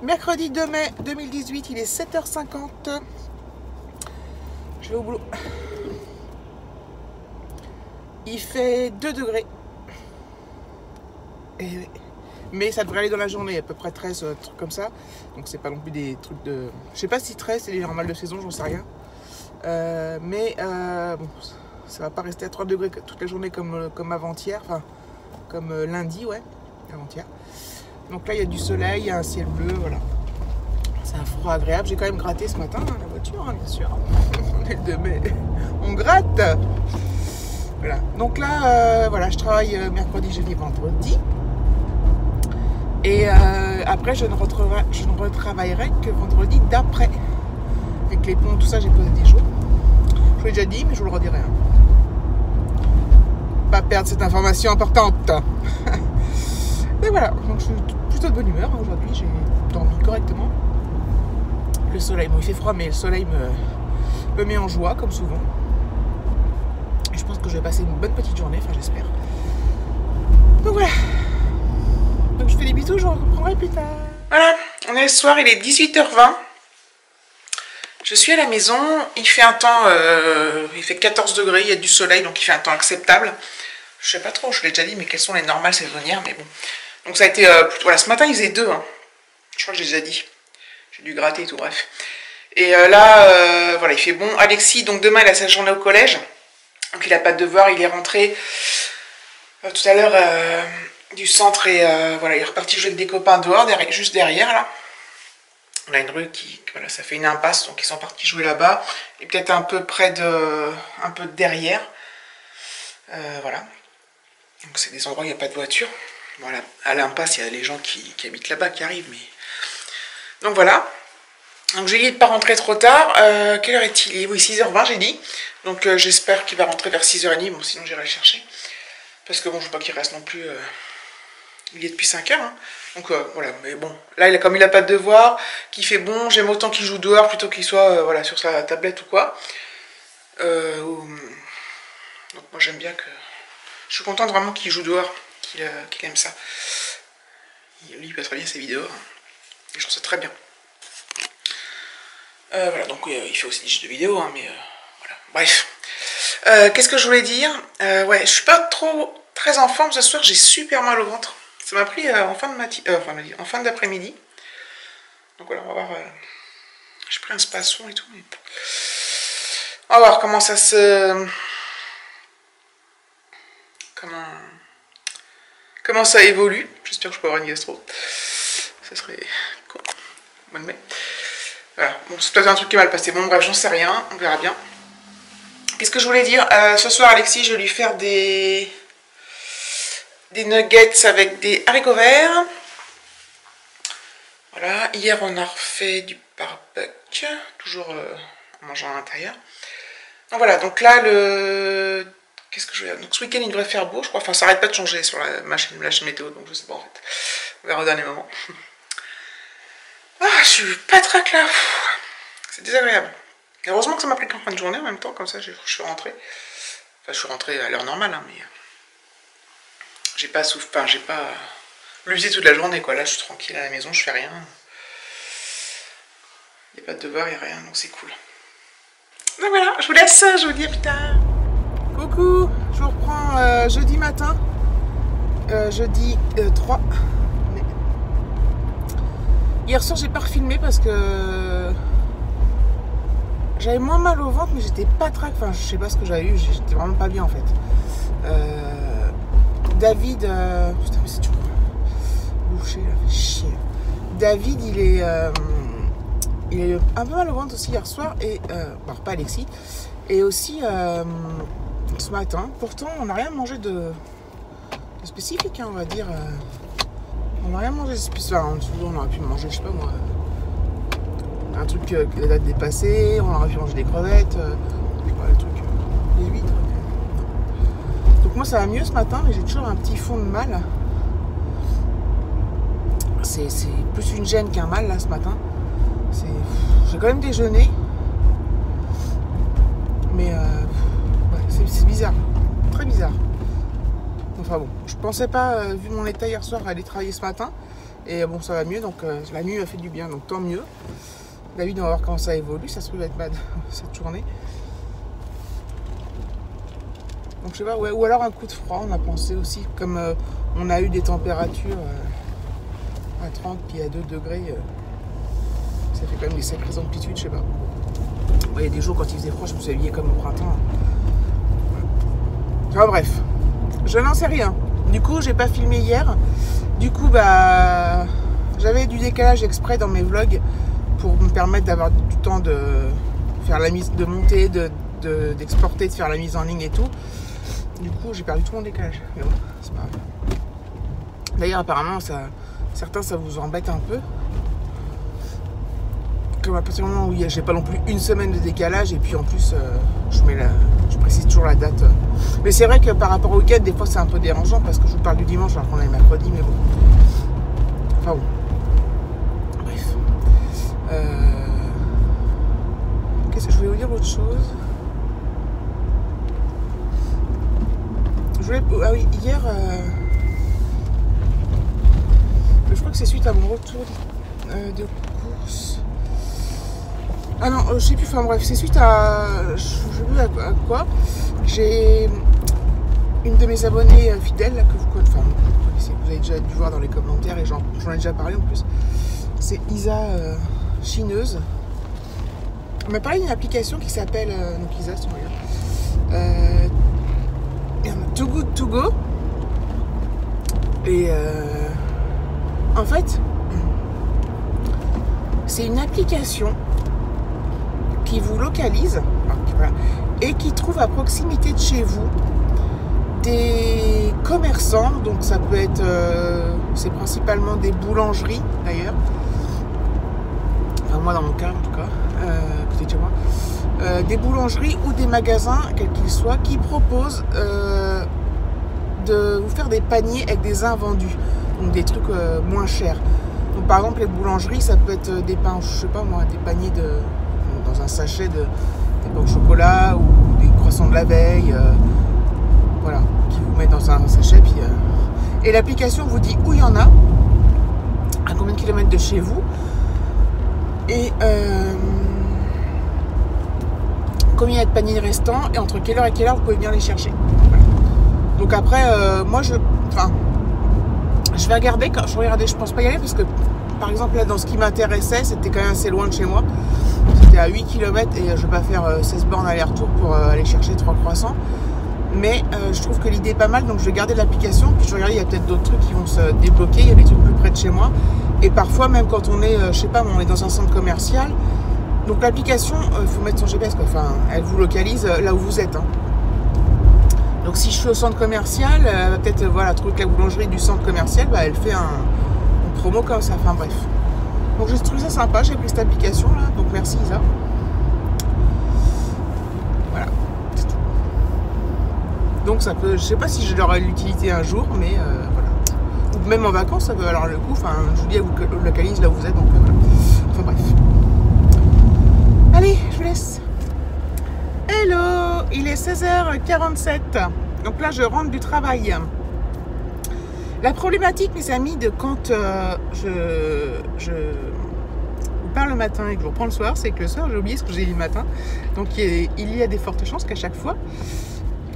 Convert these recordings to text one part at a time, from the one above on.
Mercredi 2 mai 2018, il est 7h50. Je vais au boulot. Il fait 2 degrés. Et, mais ça devrait aller dans la journée, à peu près 13, trucs comme ça. Donc c'est pas non plus des trucs de... Je sais pas si 13 c'est les normales de saison, j'en sais rien. Bon, ça va pas rester à 3 degrés toute la journée comme avant-hier. Enfin, comme lundi, ouais, avant-hier. Donc là, il y a du soleil, il y a un ciel bleu, voilà. C'est un froid agréable. J'ai quand même gratté ce matin, la voiture, bien sûr. On est le 2 mai, on gratte. Voilà. Donc là, voilà, je travaille mercredi, jeudi, vendredi. Et après, je ne retravaillerai que vendredi d'après. Avec les ponts, tout ça, j'ai posé des jours. Je vous l'ai déjà dit, mais je vous le redirai. Pas perdre cette information importante. Et voilà, donc je suis plutôt de bonne humeur aujourd'hui. J'ai dormi correctement. Le soleil, bon, il fait froid, mais le soleil me met en joie, comme souvent. Et je pense que je vais passer une bonne petite journée, enfin j'espère. Donc voilà. Donc je fais des bisous, je vous reprendrai plus tard. Voilà, on est le soir, il est 18h20. Je suis à la maison, il fait un temps, il fait 14 degrés, il y a du soleil, donc il fait un temps acceptable. Je sais pas trop, je l'ai déjà dit, mais quelles sont les normales saisonnières, mais bon. Donc ça a été, voilà, ce matin il faisait 2, hein. Je crois que j'ai déjà dit. J'ai dû gratter et tout, bref. Et là, voilà, il fait bon. Alexis, donc demain il a sa journée au collège, donc il n'a pas de devoir, il est rentré tout à l'heure du centre et voilà, il est reparti jouer avec des copains dehors, juste derrière là. On a une rue qui, voilà, ça fait une impasse, donc ils sont partis jouer là-bas. Et peut-être un peu près de, un peu derrière. Voilà. Donc c'est des endroits où il n'y a pas de voiture. Voilà, à l'impasse, il y a les gens qui habitent là-bas qui arrivent. Mais... Donc voilà. Donc j'ai dit de ne pas rentrer trop tard. Quelle heure est-il? Oui, 6h20 j'ai dit. Donc j'espère qu'il va rentrer vers 6h30. Bon, sinon j'irai le chercher. Parce que bon, je ne veux pas qu'il reste non plus... Il est depuis 5h. Hein. Donc voilà, mais bon. Là, comme il n'a pas de devoir, qu'il fait bon, j'aime autant qu'il joue dehors plutôt qu'il soit voilà, sur sa tablette ou quoi. Donc moi j'aime bien que... Je suis contente vraiment qu'il joue dehors, qu'il aime ça. Lui, il passe très bien ses vidéos. Et je trouve ça très bien. Voilà, donc il fait aussi des jeux de vidéo, hein, mais voilà. Bref. Qu'est-ce que je voulais dire? Ouais, je suis pas très en forme ce soir, j'ai super mal au ventre. Ça m'a pris en fin d'après-midi. Donc voilà, on va voir. J'ai pris un spasson et tout. Mais... On va voir comment ça se... Comment ça évolue. J'espère que je peux avoir une gastro. Ça serait cool. Mois de mai. Voilà. Bon, c'est peut-être un truc qui est mal passé. Bon, bref, j'en sais rien. On verra bien. Qu'est-ce que je voulais dire? Ce soir, Alexis, je vais lui faire des nuggets avec des haricots verts. Voilà. Hier, on a refait du barbecue. Toujours en mangeant à l'intérieur. Donc voilà. Donc là, qu'est-ce que je veux dire? Donc ce week-end, il devrait faire beau, je crois. Enfin, ça n'arrête pas de changer sur la chaîne météo. Donc je sais pas, en fait. On verra au dernier moment. Ah, je suis pas trac là. C'est désagréable. Et heureusement que ça m'a pris qu'en fin de journée en même temps. Comme ça, je suis rentrée. Enfin, je suis rentrée à l'heure normale, hein, mais... J'ai pas l'usé toute la journée, quoi. Là, je suis tranquille à la maison, je fais rien. Il n'y a pas de devoir, il n'y a rien, donc c'est cool. Donc voilà, je vous laisse, je vous dis à plus tard. Coucou, je vous reprends jeudi matin. Jeudi 3. Mais... Hier soir, j'ai pas refilmé parce que... J'avais moins mal au ventre, mais j'étais pas trac. Enfin, je sais pas ce que j'avais eu, j'étais vraiment pas bien en fait. David, putain, mais c'est toujours bouché, là, fait chier. David, il est un peu mal au ventre aussi hier soir, et bon, pas Alexis, et aussi ce matin. Pourtant, on n'a rien mangé de spécifique, hein, on va dire. On n'a rien mangé de spécifique. Enfin, on aurait pu manger, je sais pas moi, un truc qui a la date dépassée, on aurait pu manger des crevettes, je sais pas, le truc, des huîtres. Donc moi ça va mieux ce matin, mais j'ai toujours un petit fond de mal. C'est plus une gêne qu'un mal là ce matin. J'ai quand même déjeuné, mais ouais, c'est bizarre, très bizarre. Enfin bon, je pensais pas, vu mon état hier soir, aller travailler ce matin. Et bon, ça va mieux, donc la nuit m'a fait du bien, donc tant mieux. David, on va voir comment ça évolue, ça se trouve être bad cette journée. Donc je sais pas, ouais, ou alors un coup de froid, on a pensé aussi, comme on a eu des températures à 30 puis à 2 degrés, ça fait quand même des sacrées amplitudes, je sais pas. Il y a des jours quand il faisait froid, je me suis habillée comme au printemps. Enfin bref, je n'en sais rien. Du coup, j'ai pas filmé hier. Du coup, bah, j'avais du décalage exprès dans mes vlogs pour me permettre d'avoir du temps de faire la mise, de monter, d'exporter, de faire la mise en ligne et tout. Du coup, j'ai perdu tout mon décalage. Mais bon, c'est pas grave. D'ailleurs, apparemment, certains, ça vous embête un peu. Comme à partir du moment où j'ai pas non plus une semaine de décalage, et puis en plus, je précise toujours la date. Mais c'est vrai que par rapport au week-end, des fois, c'est un peu dérangeant parce que je vous parle du dimanche alors qu'on est mercredi, mais bon. Enfin bon. Bref. Qu'est-ce que je voulais vous dire autre chose? Ah oui, hier, je crois que c'est suite à mon retour de course. Ah non, je sais plus, enfin bref, c'est suite à... Je sais plus à quoi. J'ai une de mes abonnées fidèles, là, que vous connaissez, vous avez déjà dû voir dans les commentaires, et j'en ai déjà parlé en plus. C'est Isa Chineuse. On m'a parlé d'une application qui s'appelle... donc Isa, si on regarde. Too Good To Go. Et en fait, c'est une application qui vous localise et qui trouve à proximité de chez vous des commerçants. Donc ça peut être, c'est principalement des boulangeries d'ailleurs. Enfin moi dans mon cas en tout cas, côté de chez moi. Des boulangeries ou des magasins, quels qu'ils soient, qui proposent de vous faire des paniers avec des invendus, donc des trucs moins chers. Donc par exemple les boulangeries, ça peut être des pains, je sais pas moi, des paniers dans un sachet des pains au chocolat ou des croissants de la veille, voilà, qui vous mettent dans un sachet. Puis, et l'application vous dit où il y en a, à combien de kilomètres de chez vous, et combien il y a de paniers restants et entre quelle heure et quelle heure vous pouvez venir les chercher. Voilà. Donc après, moi je vais regarder, quand je regardais, je pense pas y aller parce que par exemple là dans ce qui m'intéressait, c'était quand même assez loin de chez moi. C'était à 8 km et je vais pas faire 16 bornes aller-retour pour aller chercher 3 croissants. Mais je trouve que l'idée est pas mal, donc je vais garder l'application, puis je vais regarder, il y a peut-être d'autres trucs qui vont se débloquer, il y a des trucs plus près de chez moi. Et parfois même quand on est, je sais pas, on est dans un centre commercial. Donc l'application, il faut mettre son GPS, quoi. Enfin, elle vous localise là où vous êtes. Hein. Donc si je suis au centre commercial, peut-être voilà, trouver que la boulangerie du centre commercial, bah, elle fait une promo comme ça. Enfin bref. Donc j'ai trouvé ça sympa, j'ai pris cette application là. Donc merci Isa. Voilà, c'est tout. Donc ça peut, je sais pas si je l'aurai l'utilité un jour, mais voilà. Ou même en vacances, ça peut valoir le coup. Enfin, je vous dis, elle vous localise là où vous êtes. Donc voilà. Enfin bref. Allez, je vous laisse. Hello, il est 16h47. Donc là, je rentre du travail. La problématique, mes amis, de quand je vous parle le matin et que je vous reprends le soir, c'est que le soir, j'ai oublié ce que j'ai dit le matin. Donc il y a des fortes chances qu'à chaque fois,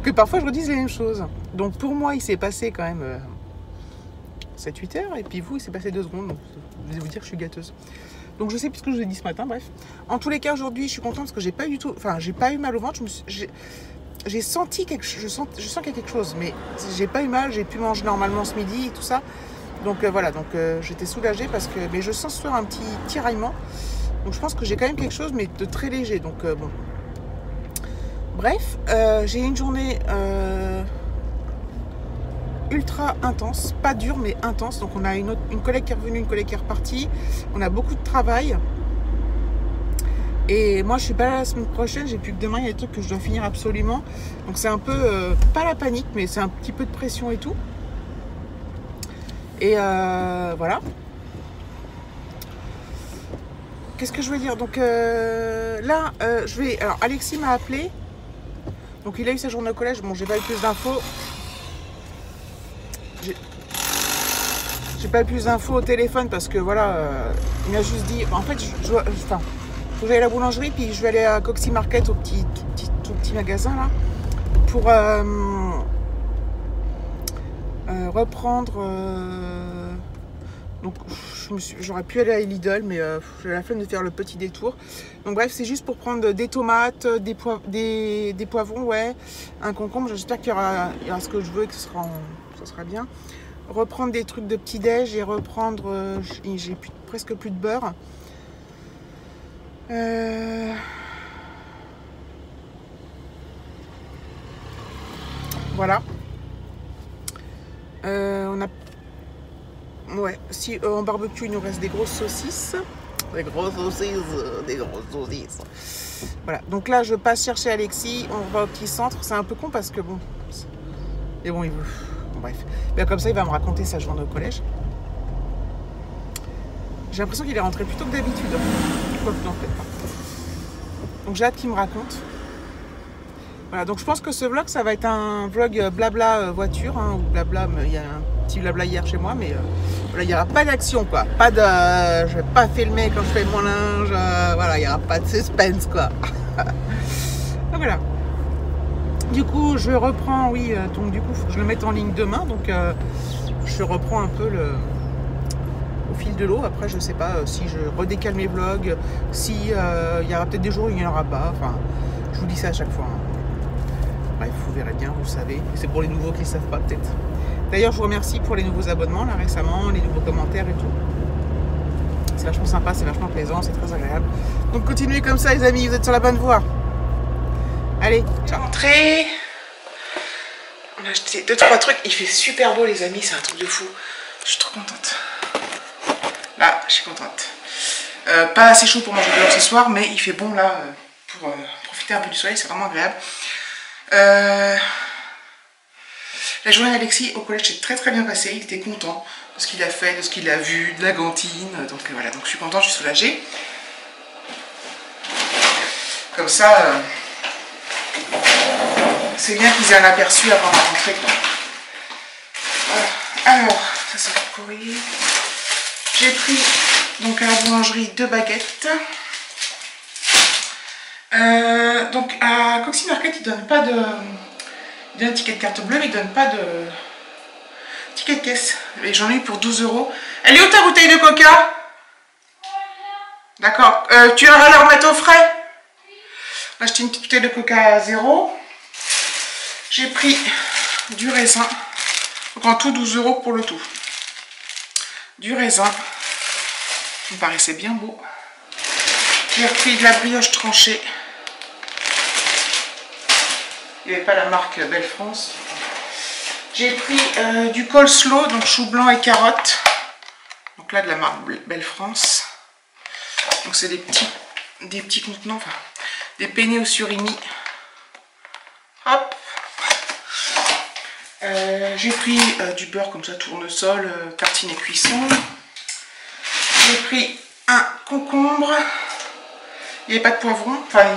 que parfois je redise les mêmes choses. Donc pour moi, il s'est passé quand même 7-8 heures. Et puis vous, il s'est passé 2 secondes. Donc je vais vous dire que je suis gâteuse. Donc je sais plus ce que je vous ai dit ce matin, bref. En tous les cas, aujourd'hui, je suis contente parce que j'ai pas eu du tout... Enfin, j'ai pas eu mal au ventre. J'ai senti quelque chose... Je sens qu'il y a quelque chose, mais j'ai pas eu mal. J'ai pu manger normalement ce midi et tout ça. Donc voilà, donc j'étais soulagée parce que... Mais je sens ce soir un petit tiraillement. Donc je pense que j'ai quand même quelque chose, mais de très léger. Donc bon. Bref, j'ai eu une journée... ultra intense, pas dure mais intense. Donc on a une collègue qui est revenue, une collègue qui est repartie, on a beaucoup de travail et moi je suis pas là la semaine prochaine, j'ai plus que demain, il y a des trucs que je dois finir absolument, donc c'est un peu pas la panique mais c'est un petit peu de pression et tout et voilà. Qu'est-ce que je veux dire, donc là alors Alexis m'a appelé, donc il a eu sa journée au collège, bon j'ai pas eu plus d'infos. j'ai pas plus d'infos au téléphone parce que voilà, il m'a juste dit, en fait, faut que j'aille à la boulangerie, puis je vais aller à Coxy Market, au tout petit magasin là, pour reprendre. Donc j'aurais pu aller à Lidl, mais j'ai la flemme de faire le petit détour. Donc bref, c'est juste pour prendre des tomates, des poivrons, ouais, un concombre. J'espère qu'il y aura ce que je veux et que ça sera bien. Reprendre des trucs de petit-déj et reprendre... j'ai presque plus de beurre. Voilà. On a... Ouais, si en barbecue, il nous reste des grosses saucisses. Des grosses saucisses. Voilà, donc là, je passe chercher Alexis. On va au petit centre. C'est un peu con parce que bon... Mais bon, il veut... Bon, bref. Bien, comme ça, il va me raconter sa journée au collège. J'ai l'impression qu'il est rentré plus tôt que d'habitude. Quoi que non, peut-être pas. Donc j'ai hâte qu'il me raconte. Voilà, donc je pense que ce vlog, ça va être un vlog blabla voiture, hein, ou blabla, il y a un petit blabla hier chez moi, mais voilà, il n'y aura pas d'action, quoi. Pas de... je vais pas filmer quand je fais mon linge, voilà, il n'y aura pas de suspense, quoi. Donc voilà. Du coup, je reprends, oui, donc du coup, faut que je le mette en ligne demain, donc je reprends un peu au fil de l'eau. Après, je sais pas si je redécale mes vlogs, si il y aura peut-être des jours où il n'y en aura pas, enfin, je vous dis ça à chaque fois, hein. Bref, vous verrez bien, vous le savez. C'est pour les nouveaux qui ne savent pas, peut-être. D'ailleurs, je vous remercie pour les nouveaux abonnements, là, récemment, les nouveaux commentaires et tout. C'est vachement sympa, c'est vachement plaisant, c'est très agréable. Donc, continuez comme ça, les amis, vous êtes sur la bonne voie. Allez, ciao. Rentrée. On a acheté 2-3 trucs. Il fait super beau, les amis, c'est un truc de fou. Je suis trop contente. Là, je suis contente. Pas assez chaud pour manger dehors ce soir, mais il fait bon, là, pour profiter un peu du soleil, c'est vraiment agréable. La journée d'Alexis au collège s'est très très bien passée, il était content de ce qu'il a fait, de ce qu'il a vu, de la cantine, donc voilà, donc je suis contente, je suis soulagée. Comme ça, c'est bien qu'ils aient un aperçu avant la rentrée, quoi. Voilà. Alors, ça c'est le courrier. J'ai pris donc à la boulangerie 2 baguettes. Donc à Coxy Market, ils donnent pas de... Ils donnent un ticket de carte bleue, mais ils donnent pas de ticket de caisse. Et j'en ai eu pour 12 €. Elle est où ta bouteille de coca? D'accord. Tu vas la remettre au frais? J'ai acheté une petite bouteille de coca à 0. J'ai pris du raisin. Donc en tout 12 € pour le tout. Du raisin. Ça me paraissait bien beau. J'ai repris de la brioche tranchée. Il n'y avait pas la marque Belle France. J'ai pris du coleslaw, donc chou blanc et carottes. Donc là de la marque Belle France. Donc c'est des petits contenants, enfin des penne au surimi. Hop. J'ai pris du beurre comme ça, tournesol, tartine et cuisson. J'ai pris un concombre. Il n'y avait pas de poivron, enfin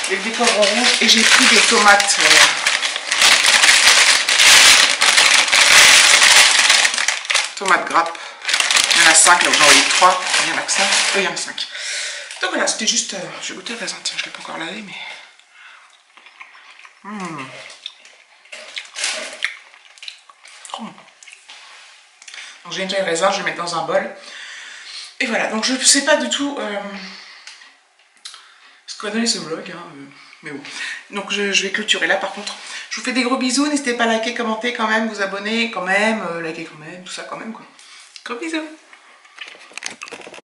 il y avait des poivrons rouges, et j'ai pris des tomates. Tomates grappes. Il y en a 5, là où j'en ai envoyé 3. Il y en a que 5. Il y en a 5. Donc voilà, c'était juste. Je vais goûter le raisin, tiens, je ne l'ai pas encore lavé, mais. Trop bon. Donc j'ai nettoyé le raisin, je vais le mettre dans un bol. Et voilà, donc je ne sais pas du tout ce qu'on a donné ce vlog, hein, mais bon. Donc je vais clôturer là par contre. Je vous fais des gros bisous, n'hésitez pas à liker, commenter quand même, vous abonner quand même, liker quand même, tout ça quand même quoi. Gros bisous.